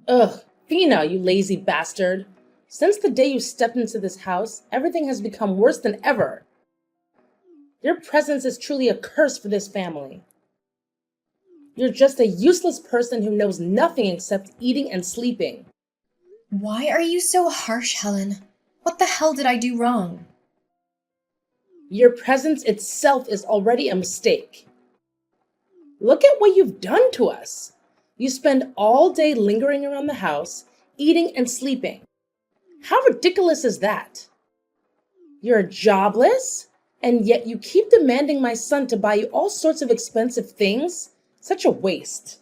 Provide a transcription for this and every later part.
Ugh, Fina, you lazy bastard. Since the day you stepped into this house, everything has become worse than ever. Your presence is truly a curse for this family. You're just a useless person who knows nothing except eating and sleeping. Why are you so harsh, Helen? What the hell did I do wrong? Your presence itself is already a mistake. Look at what you've done to us. You spend all day lingering around the house, eating and sleeping. How ridiculous is that? You're jobless, and yet you keep demanding my son to buy you all sorts of expensive things? Such a waste.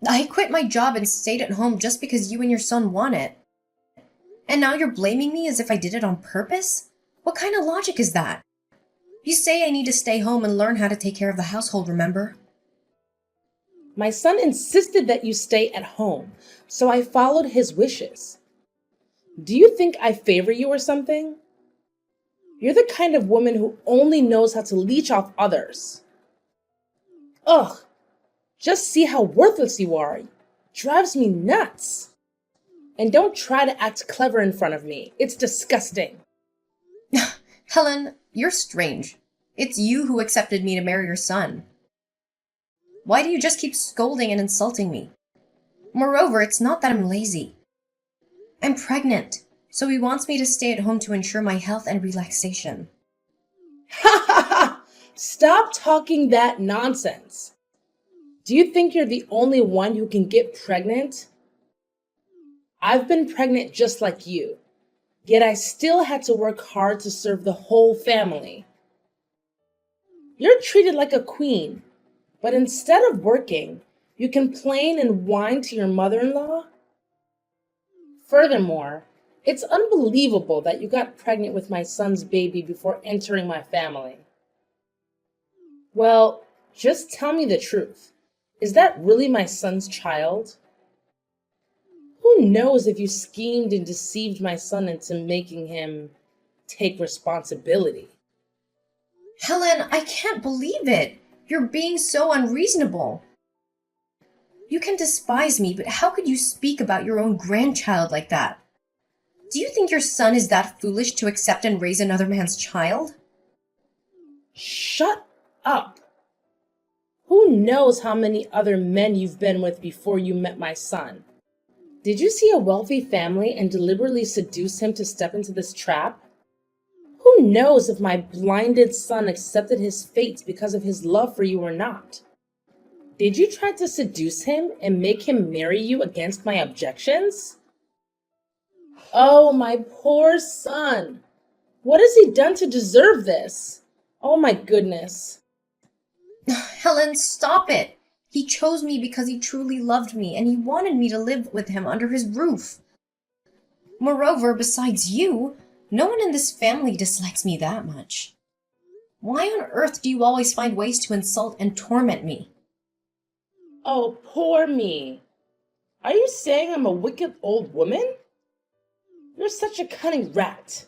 I quit my job and stayed at home just because you and your son want it. And now you're blaming me as if I did it on purpose? What kind of logic is that? You say I need to stay home and learn how to take care of the household, remember? My son insisted that you stay at home, so I followed his wishes. Do you think I favor you or something? You're the kind of woman who only knows how to leech off others. Ugh, just see how worthless you are. Drives me nuts. And don't try to act clever in front of me. It's disgusting. Helen, you're strange. It's you who accepted me to marry your son. Why do you just keep scolding and insulting me? Moreover, it's not that I'm lazy. I'm pregnant, so he wants me to stay at home to ensure my health and relaxation. Ha ha ha! Stop talking that nonsense. Do you think you're the only one who can get pregnant? I've been pregnant just like you, yet I still had to work hard to serve the whole family. You're treated like a queen, but instead of working, you complain and whine to your mother-in-law? Furthermore, it's unbelievable that you got pregnant with my son's baby before entering my family. Well, just tell me the truth. Is that really my son's child? Who knows if you schemed and deceived my son into making him take responsibility? Helen, I can't believe it. You're being so unreasonable. You can despise me, but how could you speak about your own grandchild like that? Do you think your son is that foolish to accept and raise another man's child? Shut up. Who knows how many other men you've been with before you met my son? Did you see a wealthy family and deliberately seduce him to step into this trap? Who knows if my blinded son accepted his fate because of his love for you or not? Did you try to seduce him and make him marry you against my objections? Oh, my poor son. What has he done to deserve this? Oh my goodness. Helen, stop it. He chose me because he truly loved me and he wanted me to live with him under his roof. Moreover, besides you, no one in this family dislikes me that much. Why on earth do you always find ways to insult and torment me? Oh, poor me. Are you saying I'm a wicked old woman? You're such a cunning rat.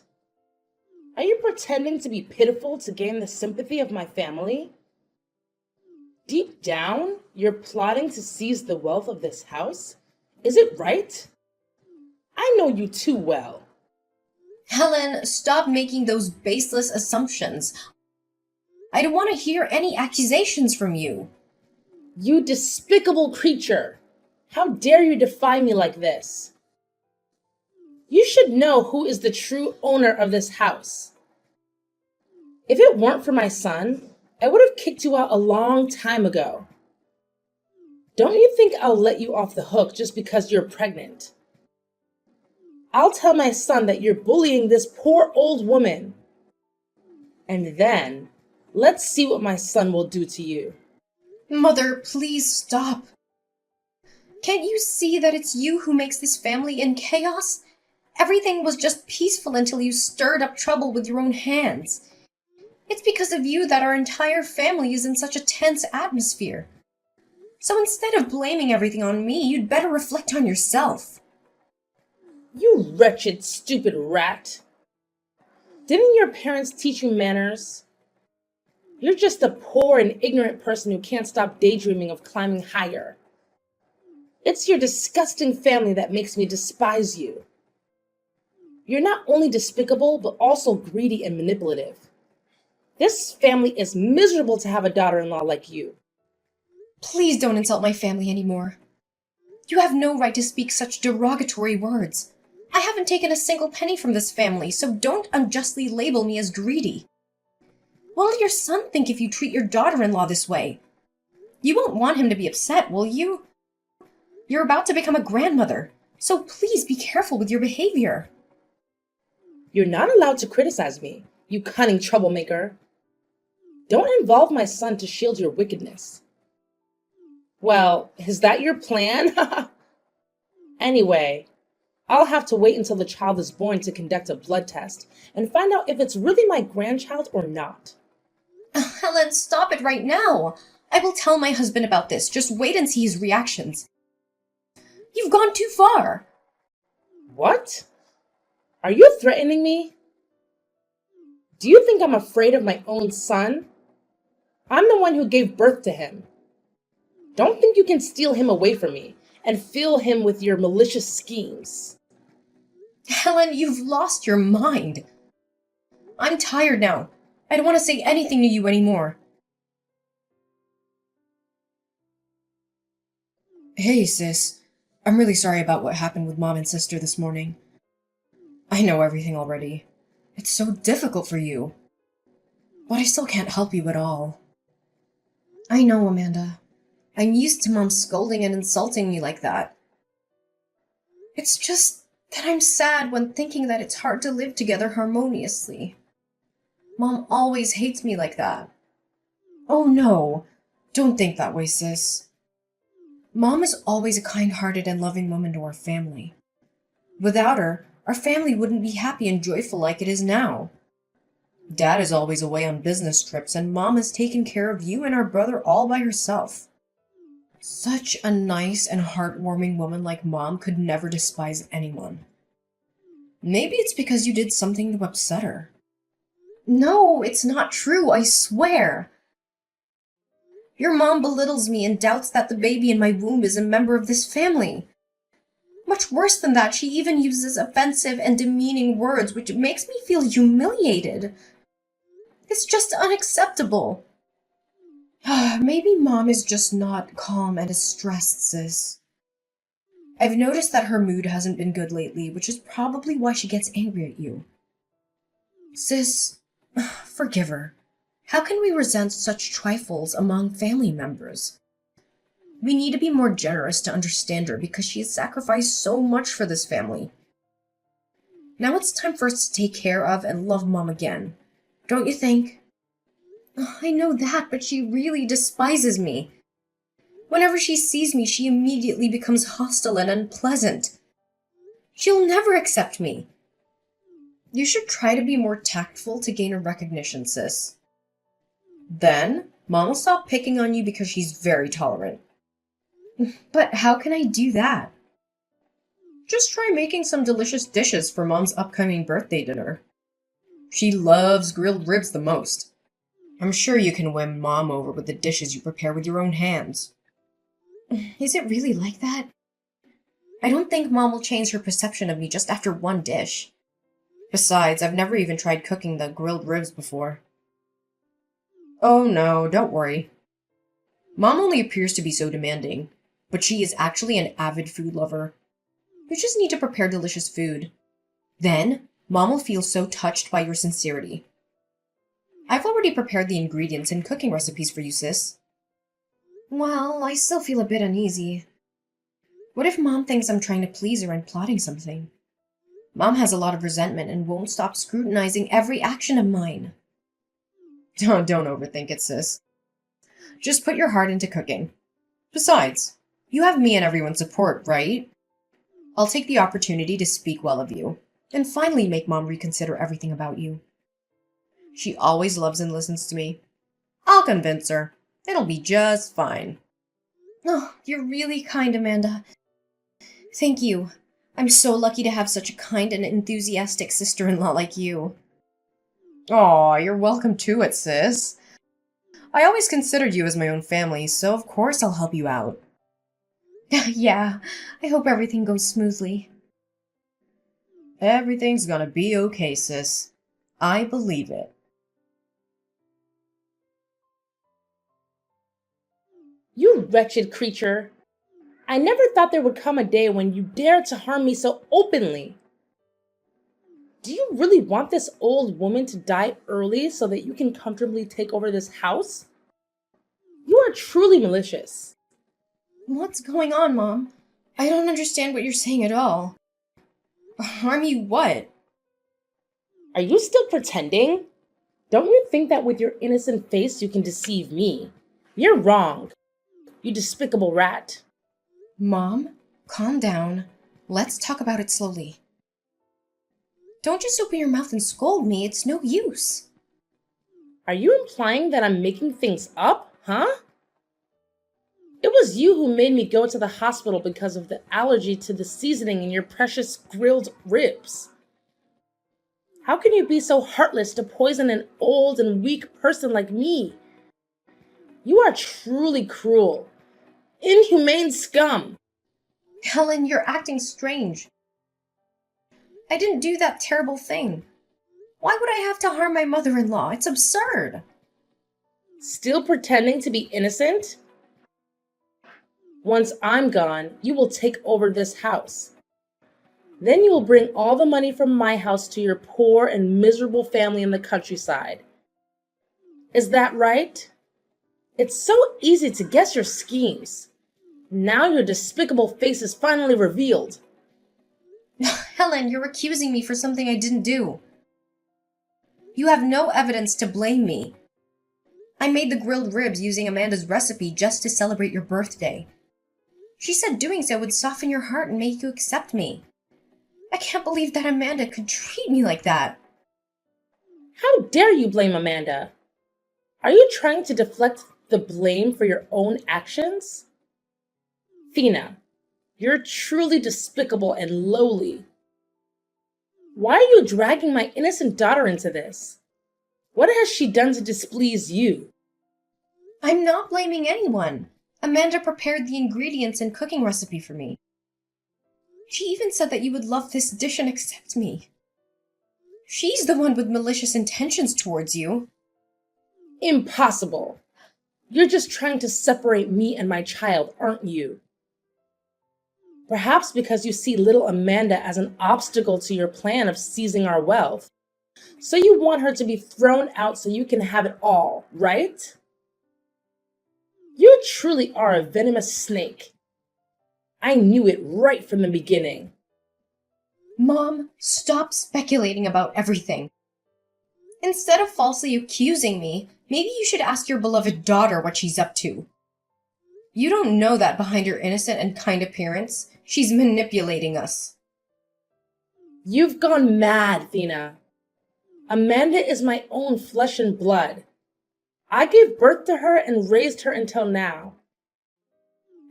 Are you pretending to be pitiful to gain the sympathy of my family? Deep down, you're plotting to seize the wealth of this house? Is it right? I know you too well. Helen, stop making those baseless assumptions. I don't want to hear any accusations from you. You despicable creature! How dare you defy me like this? You should know who is the true owner of this house. If it weren't for my son, I would have kicked you out a long time ago. Don't you think I'll let you off the hook just because you're pregnant? I'll tell my son that you're bullying this poor old woman. And then, let's see what my son will do to you. Mother, please stop. Can't you see that it's you who makes this family in chaos? Everything was just peaceful until you stirred up trouble with your own hands. It's because of you that our entire family is in such a tense atmosphere. So instead of blaming everything on me, you'd better reflect on yourself. You wretched, stupid rat. Didn't your parents teach you manners? You're just a poor and ignorant person who can't stop daydreaming of climbing higher. It's your disgusting family that makes me despise you. You're not only despicable, but also greedy and manipulative. This family is miserable to have a daughter-in-law like you. Please don't insult my family anymore. You have no right to speak such derogatory words. I haven't taken a single penny from this family, so don't unjustly label me as greedy. What will your son think if you treat your daughter-in-law this way? You won't want him to be upset, will you? You're about to become a grandmother, so please be careful with your behavior. You're not allowed to criticize me, you cunning troublemaker. Don't involve my son to shield your wickedness. Well, is that your plan? Anyway, I'll have to wait until the child is born to conduct a blood test and find out if it's really my grandchild or not. Helen, stop it right now! I will tell my husband about this. Just wait and see his reactions. You've gone too far. What? Are you threatening me? Do you think I'm afraid of my own son? I'm the one who gave birth to him. Don't think you can steal him away from me and fill him with your malicious schemes. Helen, you've lost your mind. I'm tired now. I don't want to say anything to you anymore. Hey, sis. I'm really sorry about what happened with Mom and Sister this morning. I know everything already. It's so difficult for you. But I still can't help you at all. I know, Amanda. I'm used to Mom scolding and insulting me like that. It's just that I'm sad when thinking that it's hard to live together harmoniously. Mom always hates me like that. Oh no, don't think that way, sis. Mom is always a kind-hearted and loving woman to our family. Without her, our family wouldn't be happy and joyful like it is now. Dad is always away on business trips, and Mom has taken care of you and our brother all by herself. Such a nice and heartwarming woman like Mom could never despise anyone. Maybe it's because you did something to upset her. No, it's not true, I swear. Your mom belittles me and doubts that the baby in my womb is a member of this family. Much worse than that, she even uses offensive and demeaning words, which makes me feel humiliated. It's just unacceptable. Maybe Mom is just not calm and is stressed, sis. I've noticed that her mood hasn't been good lately, which is probably why she gets angry at you. Sis, forgive her. How can we resent such trifles among family members? We need to be more generous to understand her because she has sacrificed so much for this family. Now it's time for us to take care of and love Mom again. Don't you think? I know that, but she really despises me. Whenever she sees me, she immediately becomes hostile and unpleasant. She'll never accept me. You should try to be more tactful to gain her recognition, sis. Then, Mom will stop picking on you because she's very tolerant. But how can I do that? Just try making some delicious dishes for Mom's upcoming birthday dinner. She loves grilled ribs the most. I'm sure you can win Mom over with the dishes you prepare with your own hands. Is it really like that? I don't think Mom will change her perception of me just after one dish. Besides, I've never even tried cooking the grilled ribs before. Oh no, don't worry. Mom only appears to be so demanding, but she is actually an avid food lover. You just need to prepare delicious food. Then, Mom will feel so touched by your sincerity. I've already prepared the ingredients and cooking recipes for you, sis. Well, I still feel a bit uneasy. What if Mom thinks I'm trying to please her and plotting something? Mom has a lot of resentment and won't stop scrutinizing every action of mine. Don't overthink it, sis. Just put your heart into cooking. Besides, you have me and everyone's support, right? I'll take the opportunity to speak well of you, and finally make Mom reconsider everything about you. She always loves and listens to me. I'll convince her. It'll be just fine. Oh, you're really kind, Amanda. Thank you. I'm so lucky to have such a kind and enthusiastic sister-in-law like you. Aw, you're welcome to it, sis. I always considered you as my own family, so of course I'll help you out. Yeah, I hope everything goes smoothly. Everything's gonna be okay, sis. I believe it. You wretched creature. I never thought there would come a day when you dared to harm me so openly. Do you really want this old woman to die early so that you can comfortably take over this house? You are truly malicious. What's going on, Mom? I don't understand what you're saying at all. Harm you what? Are you still pretending? Don't you think that with your innocent face you can deceive me? You're wrong, you despicable rat. Mom, calm down. Let's talk about it slowly. Don't just open your mouth and scold me, it's no use. Are you implying that I'm making things up, huh? It was you who made me go to the hospital because of the allergy to the seasoning in your precious grilled ribs. How can you be so heartless to poison an old and weak person like me? You are truly cruel. Inhumane scum. Helen, you're acting strange. I didn't do that terrible thing. Why would I have to harm my mother-in-law? It's absurd. Still pretending to be innocent? Once I'm gone, you will take over this house. Then you will bring all the money from my house to your poor and miserable family in the countryside. Is that right? It's so easy to guess your schemes. Now your despicable face is finally revealed. Helen, you're accusing me for something I didn't do. You have no evidence to blame me. I made the grilled ribs using Amanda's recipe just to celebrate your birthday. She said doing so would soften your heart and make you accept me. I can't believe that Amanda could treat me like that. How dare you blame Amanda? Are you trying to deflect the blame for your own actions? Thina, you're truly despicable and lowly. Why are you dragging my innocent daughter into this? What has she done to displease you? I'm not blaming anyone. Amanda prepared the ingredients and cooking recipe for me. She even said that you would love this dish and accept me. She's the one with malicious intentions towards you. Impossible. You're just trying to separate me and my child, aren't you? Perhaps because you see little Amanda as an obstacle to your plan of seizing our wealth. So you want her to be thrown out so you can have it all, right? You truly are a venomous snake. I knew it right from the beginning. Mom, stop speculating about everything. Instead of falsely accusing me, maybe you should ask your beloved daughter what she's up to. You don't know that behind her innocent and kind appearance, she's manipulating us. You've gone mad, Thina. Amanda is my own flesh and blood. I gave birth to her and raised her until now.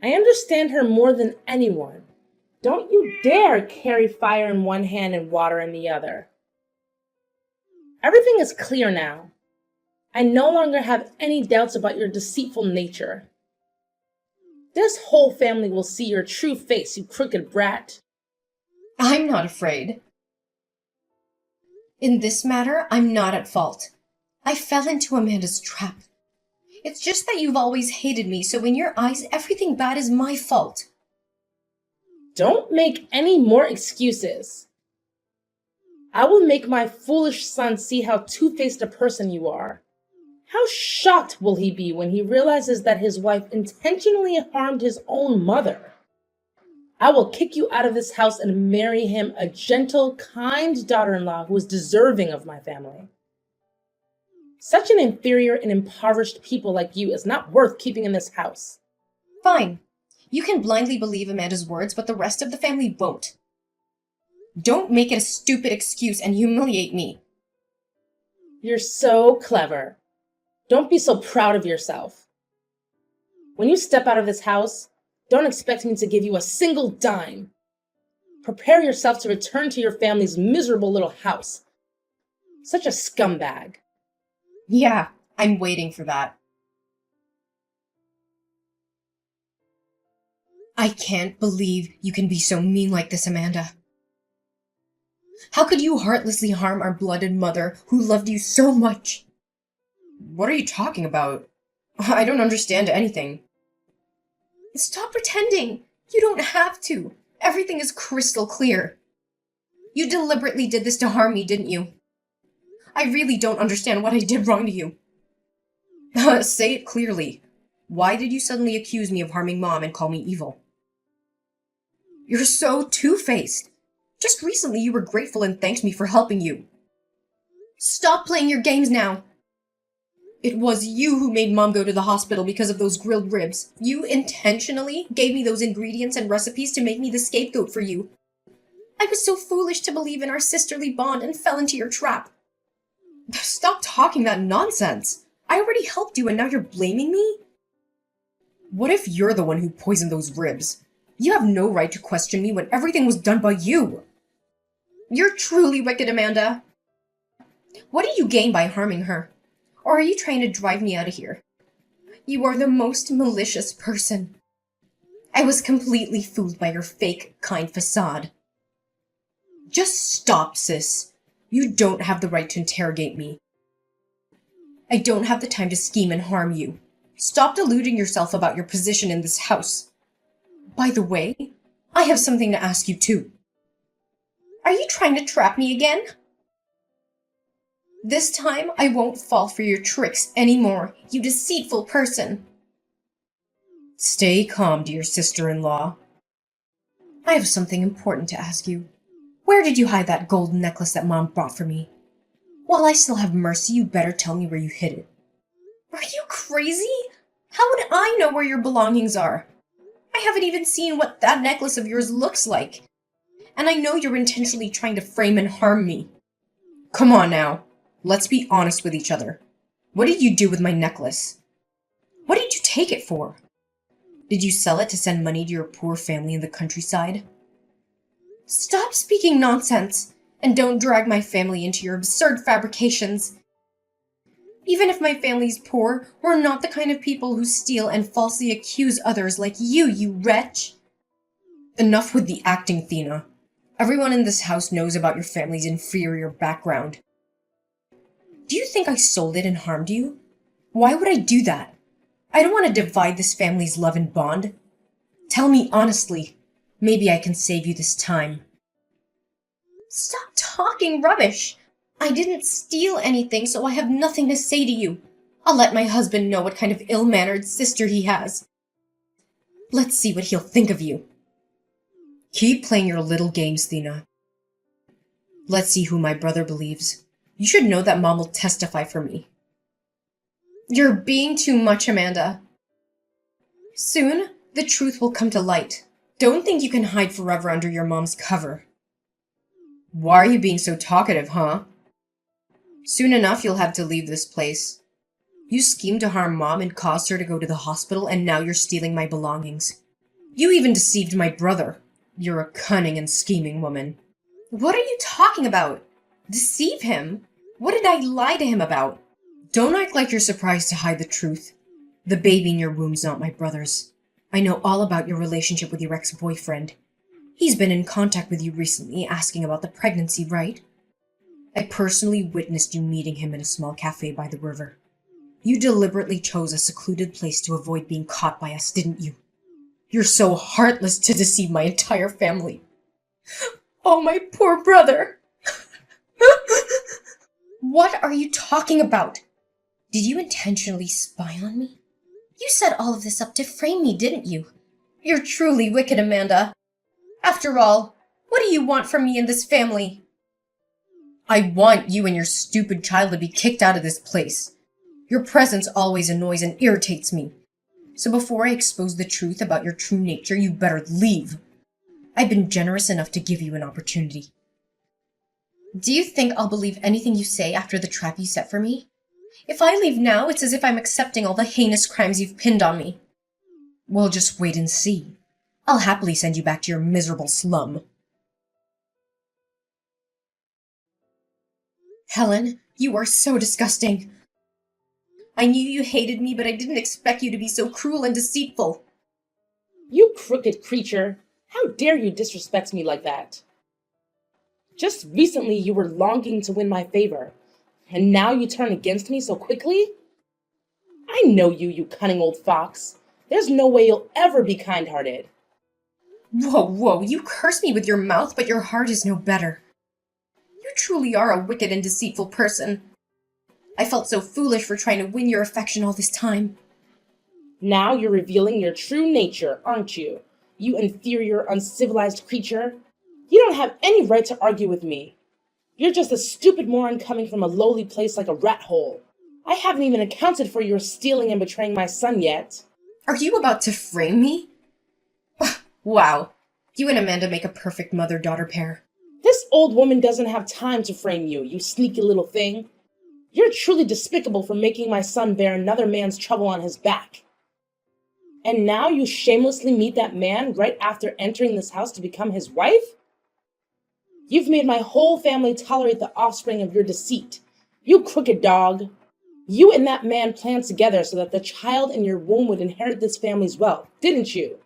I understand her more than anyone. Don't you dare carry fire in one hand and water in the other. Everything is clear now. I no longer have any doubts about your deceitful nature. This whole family will see your true face, you crooked brat. I'm not afraid. In this matter, I'm not at fault. I fell into Amanda's trap. It's just that you've always hated me, so in your eyes, everything bad is my fault. Don't make any more excuses. I will make my foolish son see how two-faced a person you are. How shocked will he be when he realizes that his wife intentionally harmed his own mother? I will kick you out of this house and marry him a gentle, kind daughter-in-law who is deserving of my family. Such an inferior and impoverished people like you is not worth keeping in this house. Fine. You can blindly believe Amanda's words, but the rest of the family won't. Don't make it a stupid excuse and humiliate me. You're so clever. Don't be so proud of yourself. When you step out of this house, don't expect me to give you a single dime. Prepare yourself to return to your family's miserable little house. Such a scumbag. Yeah, I'm waiting for that. I can't believe you can be so mean like this, Amanda. How could you heartlessly harm our blooded mother who loved you so much? What are you talking about? I don't understand anything. Stop pretending. You don't have to. Everything is crystal clear. You deliberately did this to harm me, didn't you? I really don't understand what I did wrong to you. Say it clearly. Why did you suddenly accuse me of harming Mom and call me evil? You're so two-faced. Just recently you were grateful and thanked me for helping you. Stop playing your games now. It was you who made Mom go to the hospital because of those grilled ribs. You intentionally gave me those ingredients and recipes to make me the scapegoat for you. I was so foolish to believe in our sisterly bond and fell into your trap. Stop talking that nonsense. I already helped you and now you're blaming me? What if you're the one who poisoned those ribs? You have no right to question me when everything was done by you. You're truly wicked, Amanda. What do you gain by harming her? Or are you trying to drive me out of here? You are the most malicious person. I was completely fooled by your fake, kind facade. Just stop, sis. You don't have the right to interrogate me. I don't have the time to scheme and harm you. Stop deluding yourself about your position in this house. By the way, I have something to ask you too. Are you trying to trap me again? This time, I won't fall for your tricks anymore, you deceitful person. Stay calm, dear sister-in-law. I have something important to ask you. Where did you hide that gold necklace that Mom brought for me? While I still have Mercy, you better tell me where you hid it. Are you crazy? How would I know where your belongings are? I haven't even seen what that necklace of yours looks like. And I know you're intentionally trying to frame and harm me. Come on now. Let's be honest with each other. What did you do with my necklace? What did you take it for? Did you sell it to send money to your poor family in the countryside? Stop speaking nonsense, and don't drag my family into your absurd fabrications. Even if my family's poor, we're not the kind of people who steal and falsely accuse others like you wretch. Enough with the acting, Thena. Everyone in this house knows about your family's inferior background. Do you think I sold it and harmed you? Why would I do that? I don't want to divide this family's love and bond. Tell me honestly. Maybe I can save you this time. Stop talking rubbish. I didn't steal anything, so I have nothing to say to you. I'll let my husband know what kind of ill-mannered sister he has. Let's see what he'll think of you. Keep playing your little games, Thena. Let's see who my brother believes. You should know that Mom will testify for me. You're being too much, Amanda. Soon, the truth will come to light. Don't think you can hide forever under your mom's cover. Why are you being so talkative, huh? Soon enough, you'll have to leave this place. You schemed to harm Mom and caused her to go to the hospital, and now you're stealing my belongings. You even deceived my brother. You're a cunning and scheming woman. What are you talking about? Deceive him? What did I lie to him about? Don't act like you're surprised to hide the truth. The baby in your womb's not my brother's. I know all about your relationship with your ex-boyfriend. He's been in contact with you recently, asking about the pregnancy, right? I personally witnessed you meeting him in a small cafe by the river. You deliberately chose a secluded place to avoid being caught by us, didn't you? You're so heartless to deceive my entire family. Oh, my poor brother! What are you talking about? Did you intentionally spy on me? You set all of this up to frame me, didn't you? You're truly wicked, Amanda. After all, what do you want from me and this family? I want you and your stupid child to be kicked out of this place. Your presence always annoys and irritates me. So before I expose the truth about your true nature, you better leave. I've been generous enough to give you an opportunity. Do you think I'll believe anything you say after the trap you set for me? If I leave now, it's as if I'm accepting all the heinous crimes you've pinned on me. Well, just wait and see. I'll happily send you back to your miserable slum. Helen, you are so disgusting. I knew you hated me, but I didn't expect you to be so cruel and deceitful. You crooked creature! How dare you disrespect me like that? Just recently you were longing to win my favor, and now you turn against me so quickly? I know you, you cunning old fox. There's no way you'll ever be kind-hearted. Whoa, you curse me with your mouth, but your heart is no better. You truly are a wicked and deceitful person. I felt so foolish for trying to win your affection all this time. Now you're revealing your true nature, aren't you? You inferior, uncivilized creature. You don't have any right to argue with me. You're just a stupid moron coming from a lowly place like a rat hole. I haven't even accounted for your stealing and betraying my son yet. Are you about to frame me? Wow, you and Amanda make a perfect mother-daughter pair. This old woman doesn't have time to frame you, you sneaky little thing. You're truly despicable for making my son bear another man's trouble on his back. And now you shamelessly meet that man right after entering this house to become his wife? You've made my whole family tolerate the offspring of your deceit. You crooked dog. You and that man planned together so that the child in your womb would inherit this family's wealth, didn't you?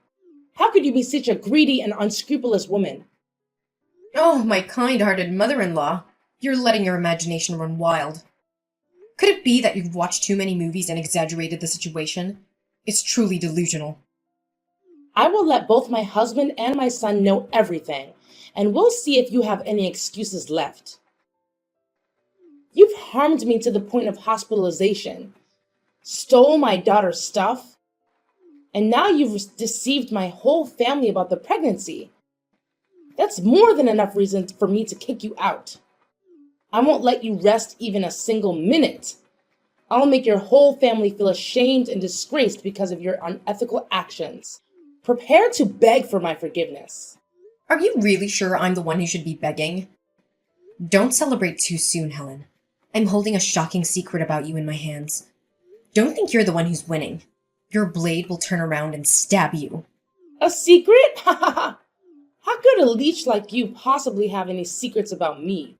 How could you be such a greedy and unscrupulous woman? Oh, my kind-hearted mother-in-law. You're letting your imagination run wild. Could it be that you've watched too many movies and exaggerated the situation? It's truly delusional. I will let both my husband and my son know everything, and we'll see if you have any excuses left. You've harmed me to the point of hospitalization, stole my daughter's stuff, and now you've deceived my whole family about the pregnancy. That's more than enough reason for me to kick you out. I won't let you rest even a single minute. I'll make your whole family feel ashamed and disgraced because of your unethical actions. Prepare to beg for my forgiveness. Are you really sure I'm the one who should be begging? Don't celebrate too soon, Helen. I'm holding a shocking secret about you in my hands. Don't think you're the one who's winning. Your blade will turn around and stab you. A secret? Ha ha ha! How could a leech like you possibly have any secrets about me?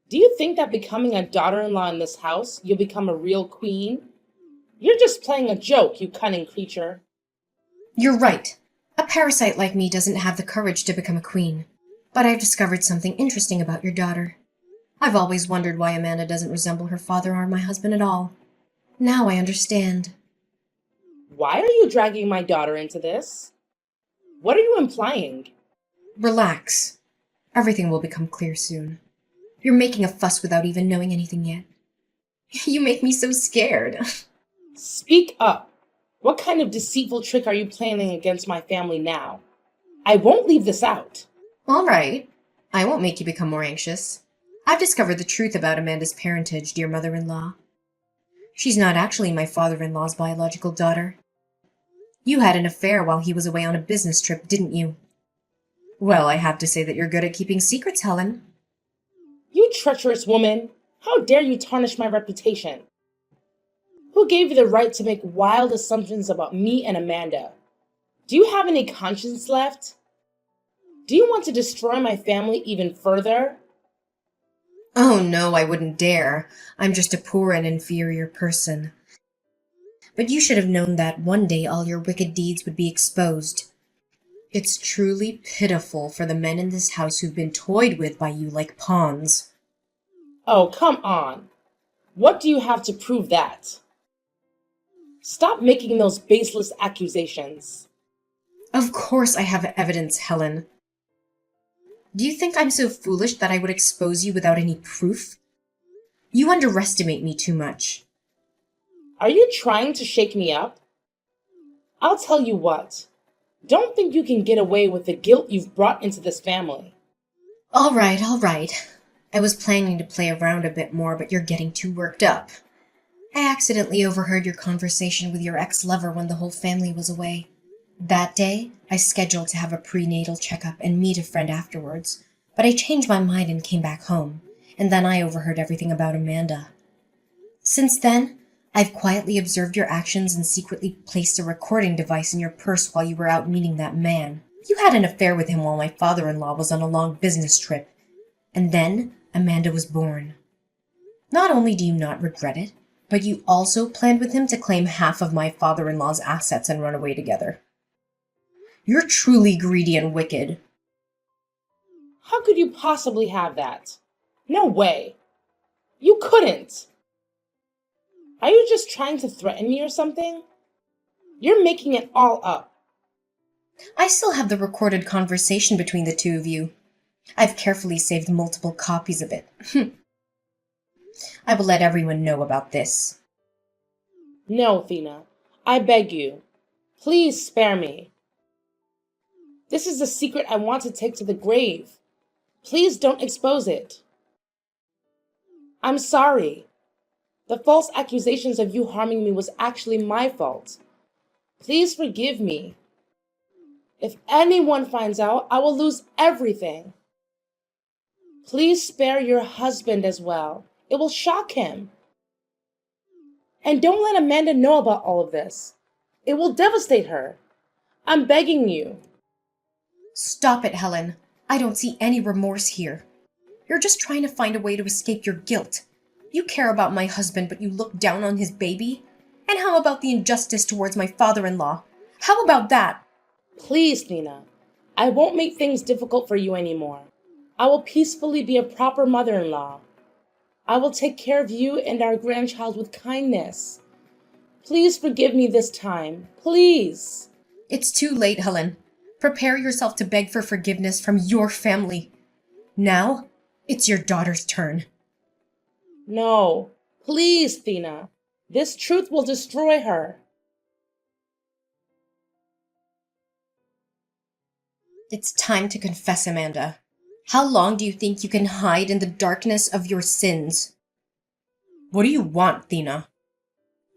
Do you think that becoming a daughter-in-law in this house, you'll become a real queen? You're just playing a joke, you cunning creature. You're right. A parasite like me doesn't have the courage to become a queen. But I've discovered something interesting about your daughter. I've always wondered why Amanda doesn't resemble her father or my husband at all. Now I understand. Why are you dragging my daughter into this? What are you implying? Relax. Everything will become clear soon. You're making a fuss without even knowing anything yet. You make me so scared. Speak up. What kind of deceitful trick are you planning against my family now? I won't leave this out. All right. I won't make you become more anxious. I've discovered the truth about Amanda's parentage, dear mother-in-law. She's not actually my father-in-law's biological daughter. You had an affair while he was away on a business trip, didn't you? Well, I have to say that you're good at keeping secrets, Helen. You treacherous woman! How dare you tarnish my reputation? Who gave you the right to make wild assumptions about me and Amanda? Do you have any conscience left? Do you want to destroy my family even further? Oh no, I wouldn't dare. I'm just a poor and inferior person. But you should have known that one day all your wicked deeds would be exposed. It's truly pitiful for the men in this house who've been toyed with by you like pawns. Oh, come on. What do you have to prove that? Stop making those baseless accusations. Of course I have evidence, Helen. Do you think I'm so foolish that I would expose you without any proof? You underestimate me too much. Are you trying to shake me up? I'll tell you what. Don't think you can get away with the guilt you've brought into this family. All right. I was planning to play around a bit more, but you're getting too worked up. I accidentally overheard your conversation with your ex-lover when the whole family was away. That day, I scheduled to have a prenatal checkup and meet a friend afterwards, but I changed my mind and came back home, and then I overheard everything about Amanda. Since then, I've quietly observed your actions and secretly placed a recording device in your purse while you were out meeting that man. You had an affair with him while my father-in-law was on a long business trip, and then Amanda was born. Not only do you not regret it, but you also planned with him to claim half of my father-in-law's assets and run away together. You're truly greedy and wicked. How could you possibly have that? No way. You couldn't. Are you just trying to threaten me or something? You're making it all up. I still have the recorded conversation between the two of you. I've carefully saved multiple copies of it. I will let everyone know about this. No, Athena. I beg you. Please spare me. This is a secret I want to take to the grave. Please don't expose it. I'm sorry. The false accusations of you harming me was actually my fault. Please forgive me. If anyone finds out, I will lose everything. Please spare your husband as well. It will shock him. And don't let Amanda know about all of this. It will devastate her. I'm begging you. Stop it, Helen. I don't see any remorse here. You're just trying to find a way to escape your guilt. You care about my husband, but you look down on his baby? And how about the injustice towards my father-in-law? How about that? Please, Nina. I won't make things difficult for you anymore. I will peacefully be a proper mother-in-law. I will take care of you and our grandchild with kindness. Please forgive me this time. Please. It's too late, Helen. Prepare yourself to beg for forgiveness from your family. Now, it's your daughter's turn. No. Please, Thina. This truth will destroy her. It's time to confess, Amanda. How long do you think you can hide in the darkness of your sins? What do you want, Thina?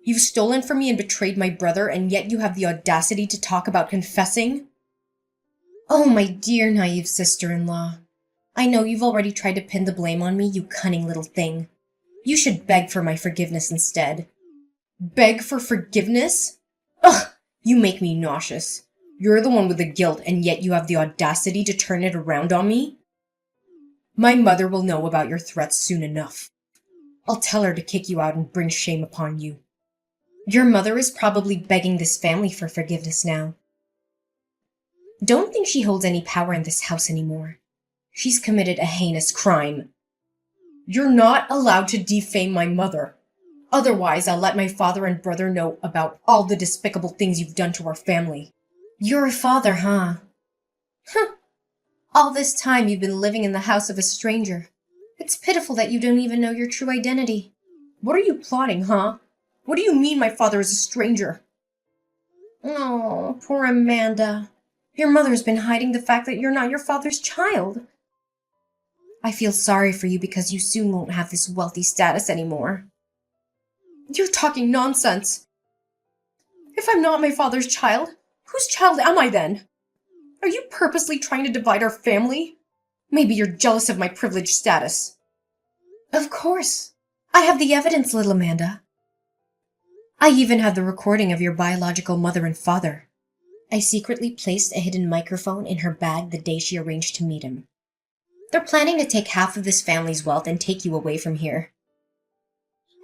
You've stolen from me and betrayed my brother, and yet you have the audacity to talk about confessing? Oh, my dear naive sister-in-law. I know you've already tried to pin the blame on me, you cunning little thing. You should beg for my forgiveness instead. Beg for forgiveness? Ugh! You make me nauseous. You're the one with the guilt, and yet you have the audacity to turn it around on me? My mother will know about your threats soon enough. I'll tell her to kick you out and bring shame upon you. Your mother is probably begging this family for forgiveness now. Don't think she holds any power in this house anymore. She's committed a heinous crime. You're not allowed to defame my mother. Otherwise, I'll let my father and brother know about all the despicable things you've done to our family. You're a father, huh? Huh. All this time you've been living in the house of a stranger. It's pitiful that you don't even know your true identity. What are you plotting, huh? What do you mean my father is a stranger? Oh, poor Amanda. Your mother's been hiding the fact that you're not your father's child. I feel sorry for you because you soon won't have this wealthy status anymore. You're talking nonsense. If I'm not my father's child, whose child am I then? Are you purposely trying to divide our family? Maybe you're jealous of my privileged status. Of course. I have the evidence, little Amanda. I even have the recording of your biological mother and father. I secretly placed a hidden microphone in her bag the day she arranged to meet him. They're planning to take half of this family's wealth and take you away from here.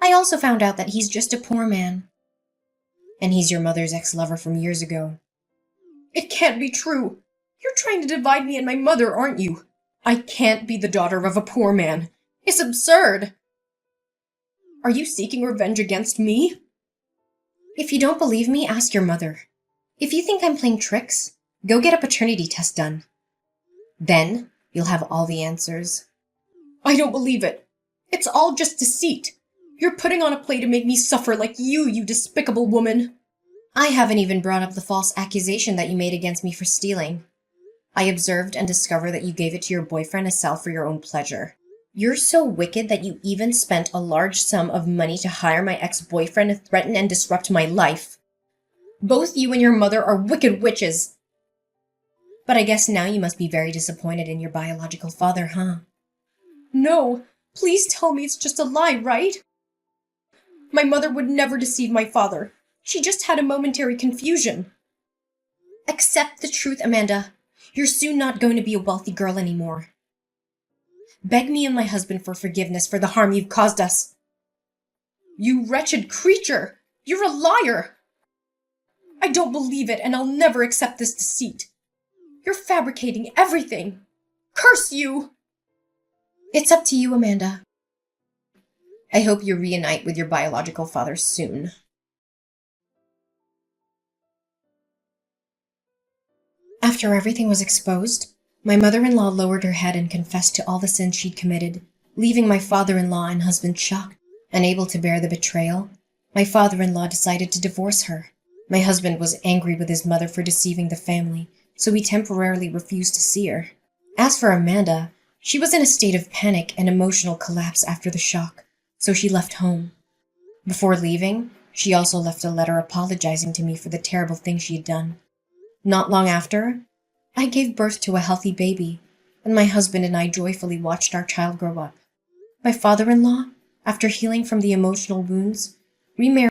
I also found out that he's just a poor man. And he's your mother's ex-lover from years ago. It can't be true. You're trying to divide me and my mother, aren't you? I can't be the daughter of a poor man. It's absurd. Are you seeking revenge against me? If you don't believe me, ask your mother. If you think I'm playing tricks, go get a paternity test done. Then, you'll have all the answers. I don't believe it. It's all just deceit. You're putting on a play to make me suffer like you despicable woman. I haven't even brought up the false accusation that you made against me for stealing. I observed and discovered that you gave it to your boyfriend Estelle for your own pleasure. You're so wicked that you even spent a large sum of money to hire my ex-boyfriend to threaten and disrupt my life. Both you and your mother are wicked witches. But I guess now you must be very disappointed in your biological father, huh? No, please tell me it's just a lie, right? My mother would never deceive my father. She just had a momentary confusion. Accept the truth, Amanda. You're soon not going to be a wealthy girl anymore. Beg me and my husband for forgiveness for the harm you've caused us. You wretched creature! You're a liar! I don't believe it, and I'll never accept this deceit. You're fabricating everything. Curse you! It's up to you, Amanda. I hope you reunite with your biological father soon. After everything was exposed, my mother-in-law lowered her head and confessed to all the sins she'd committed, leaving my father-in-law and husband shocked. Unable to bear the betrayal, my father-in-law decided to divorce her. My husband was angry with his mother for deceiving the family, so he temporarily refused to see her. As for Amanda, she was in a state of panic and emotional collapse after the shock, so she left home. Before leaving, she also left a letter apologizing to me for the terrible thing she had done. Not long after, I gave birth to a healthy baby, and my husband and I joyfully watched our child grow up. My father-in-law, after healing from the emotional wounds, remarried